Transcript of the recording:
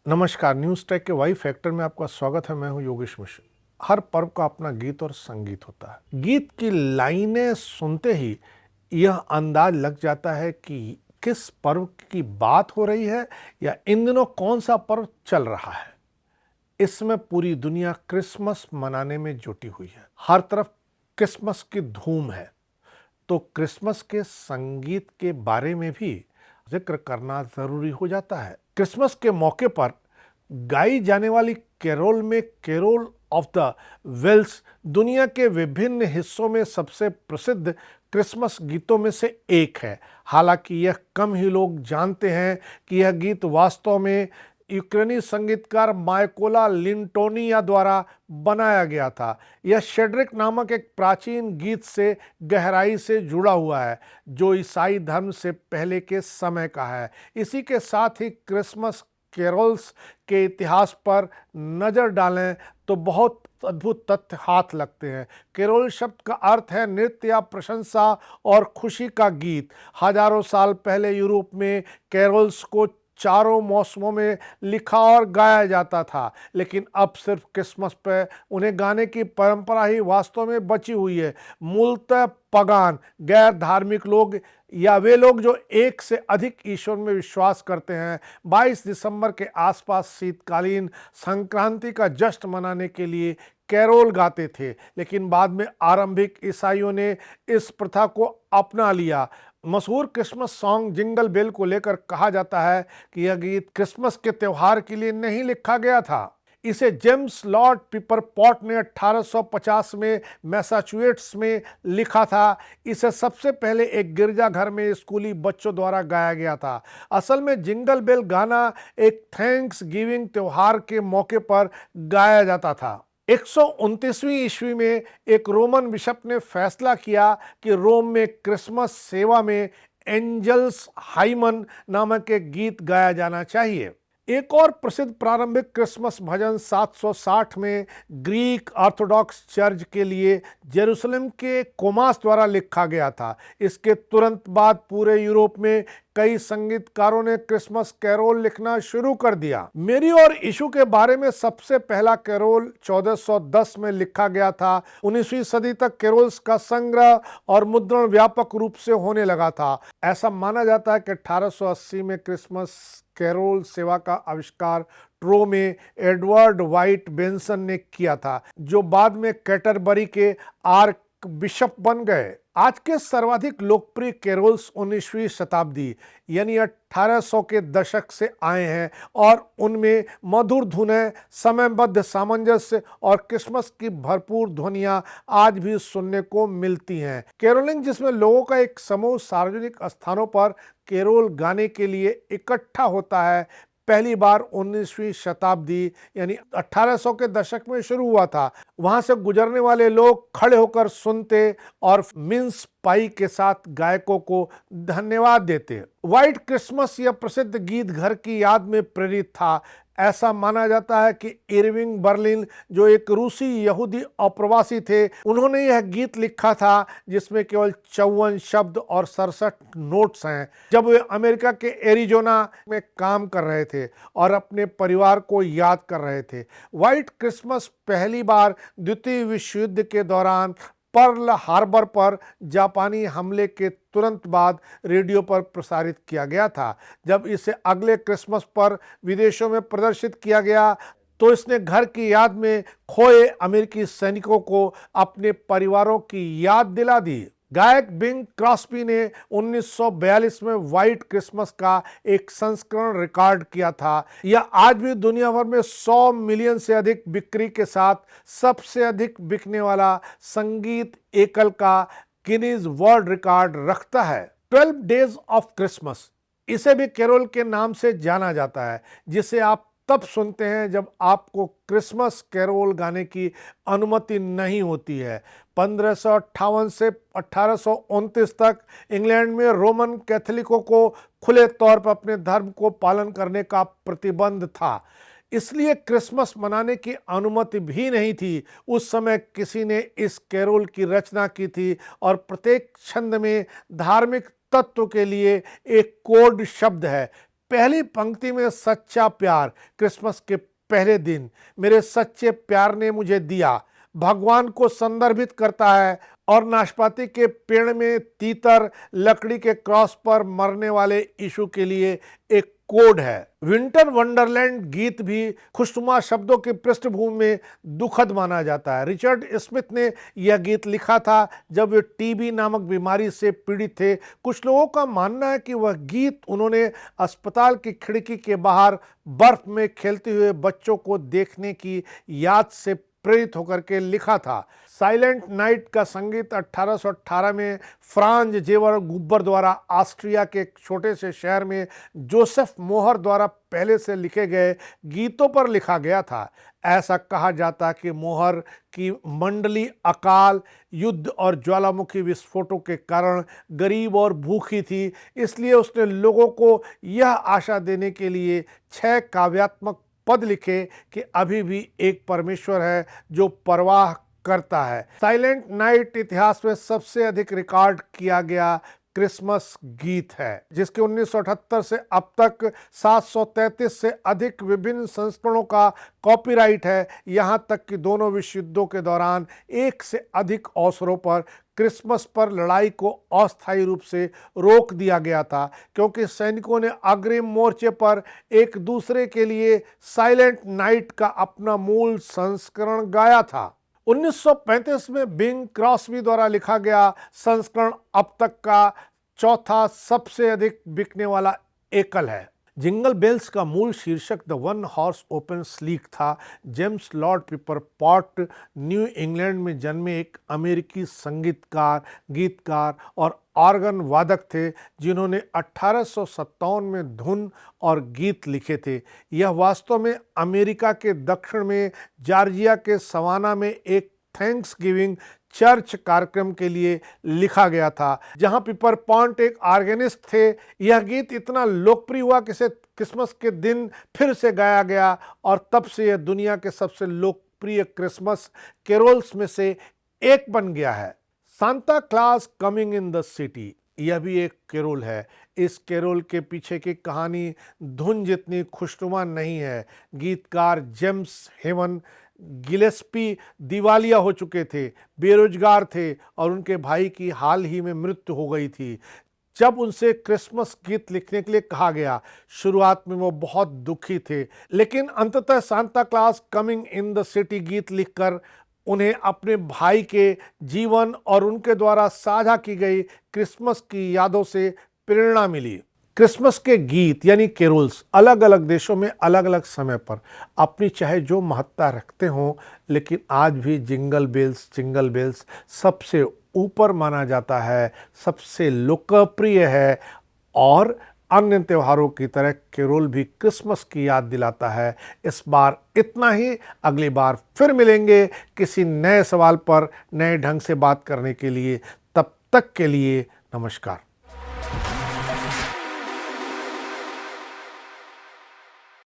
नमस्कार, news take के Y factor में आपका स्वागत है। मैं हूं योगेश मिश्र। हर पर्व का अपना गीत और संगीत होता है। गीत की लाइनें सुनते ही यह अंदाज लग जाता है कि किस पर्व की बात हो रही है या इन दिनों कौन सा पर्व चल रहा है। इसमें पूरी दुनिया क्रिसमस मनाने में जुटी हुई है। हर तरफ क्रिसमस की धूम है, तो क्रिसमस के संगीत के बारे में भी जिक्र करना जरूरी हो जाता है। क्रिसमस के मौके पर गाई जाने वाली कैरोल में कैरोल ऑफ द वेल्स दुनिया के विभिन्न हिस्सों में सबसे प्रसिद्ध क्रिसमस गीतों में से एक है। हालांकि यह कम ही लोग जानते हैं कि यह गीत वास्तव में यूक्रेनी संगीतकार मायकोला लिंटोनिया द्वारा बनाया गया था। यह शेड्रिक नामक एक प्राचीन गीत से गहराई से जुड़ा हुआ है, जो ईसाई धर्म से पहले के समय का है। इसी के साथ ही क्रिसमस कैरोल्स के इतिहास पर नज़र डालें तो बहुत अद्भुत तथ्य हाथ लगते हैं। कैरोल शब्द का अर्थ है नृत्य या प्रशंसा और खुशी का गीत। हजारों साल पहले यूरोप में कैरोल्स को चारों मौसमों में लिखा और गाया जाता था, लेकिन अब सिर्फ क्रिसमस पे उन्हें गाने की परंपरा ही वास्तव में बची हुई है। मूलतः पगान गैर धार्मिक लोग या वे लोग जो एक से अधिक ईश्वर में विश्वास करते हैं 22 दिसंबर के आसपास शीतकालीन संक्रांति का जश्न मनाने के लिए कैरोल गाते थे, लेकिन बाद में आरंभिक ईसाइयों ने इस प्रथा को अपना लिया। मशहूर क्रिसमस सॉन्ग जिंगल बेल को लेकर कहा जाता है कि यह गीत क्रिसमस के त्यौहार के लिए नहीं लिखा गया था। इसे जेम्स लॉर्ड पिपर पॉट ने 1850 में मैसाचुसेट्स में लिखा था। इसे सबसे पहले एक गिरजाघर में स्कूली बच्चों द्वारा गाया गया था। असल में जिंगल बेल गाना एक थैंक्स गिविंग त्यौहार के मौके पर गाया जाता था। 129वीं ईस्वी में एक रोमन बिशप ने फैसला किया कि रोम में क्रिसमस सेवा में एंजल्स हाइमन नामक एक गीत गाया जाना चाहिए। एक और प्रसिद्ध प्रारंभिक क्रिसमस भजन 760 में ग्रीक ऑर्थोडॉक्स चर्च के लिए जेरूसलम के कोमास द्वारा लिखा गया था। इसके तुरंत बाद पूरे यूरोप में कई संगीतकारों ने क्रिसमस कैरोल लिखना शुरू कर दिया। मेरी और यीशु के बारे में सबसे पहला कैरोल 1410 में लिखा गया था। 19वीं सदी तक कैरोल्स का संग्रह और मुद्रण व्यापक रूप से होने लगा था। ऐसा माना जाता है कि 1880 में क्रिसमस कैरोल सेवा का आविष्कार ट्रो में एडवर्ड वाइट बेंसन ने किया था, जो बाद में कैटरबरी के आर्क बिशप बन गए। आज के सर्वाधिक लोकप्रिय कैरोल्स 19वीं शताब्दी यानी 1800 के दशक से आए हैं और उनमें मधुर धुनें, समयबद्ध सामंजस्य और क्रिसमस की भरपूर ध्वनियां आज भी सुनने को मिलती हैं। कैरोलिंग, जिसमें लोगों का एक समूह सार्वजनिक स्थानों पर कैरोल गाने के लिए इकट्ठा होता है, पहली बार 19वीं शताब्दी यानी 1800 के दशक में शुरू हुआ था। वहां से गुजरने वाले लोग खड़े होकर सुनते और मिन्स पाई के साथ गायकों को धन्यवाद देते। व्हाइट क्रिसमस यह प्रसिद्ध गीत घर की याद में प्रेरित था। ऐसा माना जाता है कि इरविंग बर्लिन, जो एक रूसी यहूदी अप्रवासी थे, उन्होंने यह गीत लिखा था, जिसमें केवल 54 शब्द और 67 नोट्स हैं, जब वे अमेरिका के एरिजोना में काम कर रहे थे और अपने परिवार को याद कर रहे थे। व्हाइट क्रिसमस पहली बार द्वितीय विश्व युद्ध के दौरान पर्ल हार्बर पर जापानी हमले के तुरंत बाद रेडियो पर प्रसारित किया गया था। जब इसे अगले क्रिसमस पर विदेशों में प्रदर्शित किया गया तो इसने घर की याद में खोए अमेरिकी सैनिकों को अपने परिवारों की याद दिला दी। गायक बिंग क्रॉस्बी ने 1942 में व्हाइट क्रिसमस का एक संस्करण रिकॉर्ड किया था। यह आज भी दुनिया भर में 100 मिलियन से अधिक बिक्री के साथ सबसे अधिक बिकने वाला संगीत एकल का गिनीज वर्ल्ड रिकॉर्ड रखता है। 12 डेज ऑफ क्रिसमस, इसे भी कैरोल के नाम से जाना जाता है, जिसे आप तब सुनते हैं जब आपको क्रिसमस कैरोल गाने की अनुमति नहीं होती है। 1558 से 1829 तक इंग्लैंड में रोमन कैथोलिकों को खुले तौर पर अपने धर्म को पालन करने का प्रतिबंध था, इसलिए क्रिसमस मनाने की अनुमति भी नहीं थी। उस समय किसी ने इस कैरोल की रचना की थी और प्रत्येक छंद में धार्मिक तत्व के लिए एक कोड शब्द है। पहली पंक्ति में सच्चा प्यार, क्रिसमस के पहले दिन मेरे सच्चे प्यार ने मुझे दिया, भगवान को संदर्भित करता है और नाशपाती के पेड़ में तीतर, लकड़ी के क्रॉस पर मरने वाले यीशु के लिए एक कोड है। विंटर वंडरलैंड गीत भी खुशनुमा शब्दों की पृष्ठभूमि में दुखद माना जाता है। रिचर्ड स्मिथ ने यह गीत लिखा था जब वे टीबी नामक बीमारी से पीड़ित थे। कुछ लोगों का मानना है कि वह गीत उन्होंने अस्पताल की खिड़की के बाहर बर्फ में खेलते हुए बच्चों को देखने की याद से प्रेरित होकर के लिखा था। साइलेंट नाइट का संगीत 1818 में फ्रांज जेवर गुब्बर द्वारा ऑस्ट्रिया के एक छोटे से शहर में जोसेफ मोहर द्वारा पहले से लिखे गए गीतों पर लिखा गया था। ऐसा कहा जाता है कि मोहर की मंडली अकाल, युद्ध और ज्वालामुखी विस्फोटों के कारण गरीब और भूखी थी, इसलिए उसने लोगों को यह आशा देने के लिए 6 काव्यात्मक पद लिखे कि अभी भी एक परमेश्वर है जो परवाह करता है। साइलेंट नाइट इतिहास में सबसे अधिक रिकॉर्ड किया गया क्रिसमस गीत है, जिसके 1978 से अब तक 733 से अधिक विभिन्न संस्करणों का कॉपीराइट है। यहां तक कि दोनों विश्व युद्धों के दौरान एक से अधिक अवसरों पर क्रिसमस पर लड़ाई को अस्थायी रूप से रोक दिया गया था, क्योंकि सैनिकों ने अग्रिम मोर्चे पर एक दूसरे के लिए साइलेंट नाइट का अपना मूल संस्करण गाया था। 1935 में बिंग क्रॉस्बी द्वारा लिखा गया संस्करण अब तक का चौथा सबसे अधिक बिकने वाला एकल है। जिंगल बेल्स का मूल शीर्षक the one horse open sleigh था। James Lord Pierpont New England में जन्मे एक अमेरिकी संगीतकार, गीतकार और ऑर्गन वादक थे, जिन्होंने 1857 में धुन और गीत लिखे थे। यह वास्तव में अमेरिका के दक्षिण में जॉर्जिया के सवाना में एक थैंक्स गिविंग चर्च कार्यक्रम के लिए लिखा गया था, जहां पिपर पॉन्ट एक ऑर्गेनिस्ट थे। यह गीत इतना लोकप्रिय हुआ कि इसे क्रिसमस के दिन फिर से गाया गया और तब से यह दुनिया के सबसे लोकप्रिय क्रिसमस कैरोल्स में से एक बन गया है। Santa Claus coming in the city, यह भी एक कैरोल है। इस कैरोल के पीछे की कहानी धुन जितनी खुशनुमा नहीं है। गीतकार जेम्स हेवन गिलेस्पी दिवालिया हो चुके थे, बेरोजगार थे और उनके भाई की हाल ही में मृत्यु हो गई थी। जब उनसे क्रिसमस गीत लिखने के लिए कहा गया, शुरुआत में वो बहुत दुखी थे, लेकिन अंततः Santa Claus coming in the city गीत लिखकर उन्हें अपने भाई के जीवन और उनके द्वारा साझा की गई क्रिसमस की यादों से प्रेरणा मिली। क्रिसमस के गीत यानी कैरोल्स अलग अलग देशों में अलग अलग समय पर अपनी चाहे जो महत्ता रखते हों, लेकिन आज भी जिंगल बेल्स सबसे ऊपर माना जाता है, सबसे लोकप्रिय है और अन्य त्योहारों की तरह कैरोल भी क्रिसमस की याद दिलाता है। इस बार इतना ही। अगली बार फिर मिलेंगे किसी नए सवाल पर नए ढंग से बात करने के लिए। तब तक के लिए नमस्कार।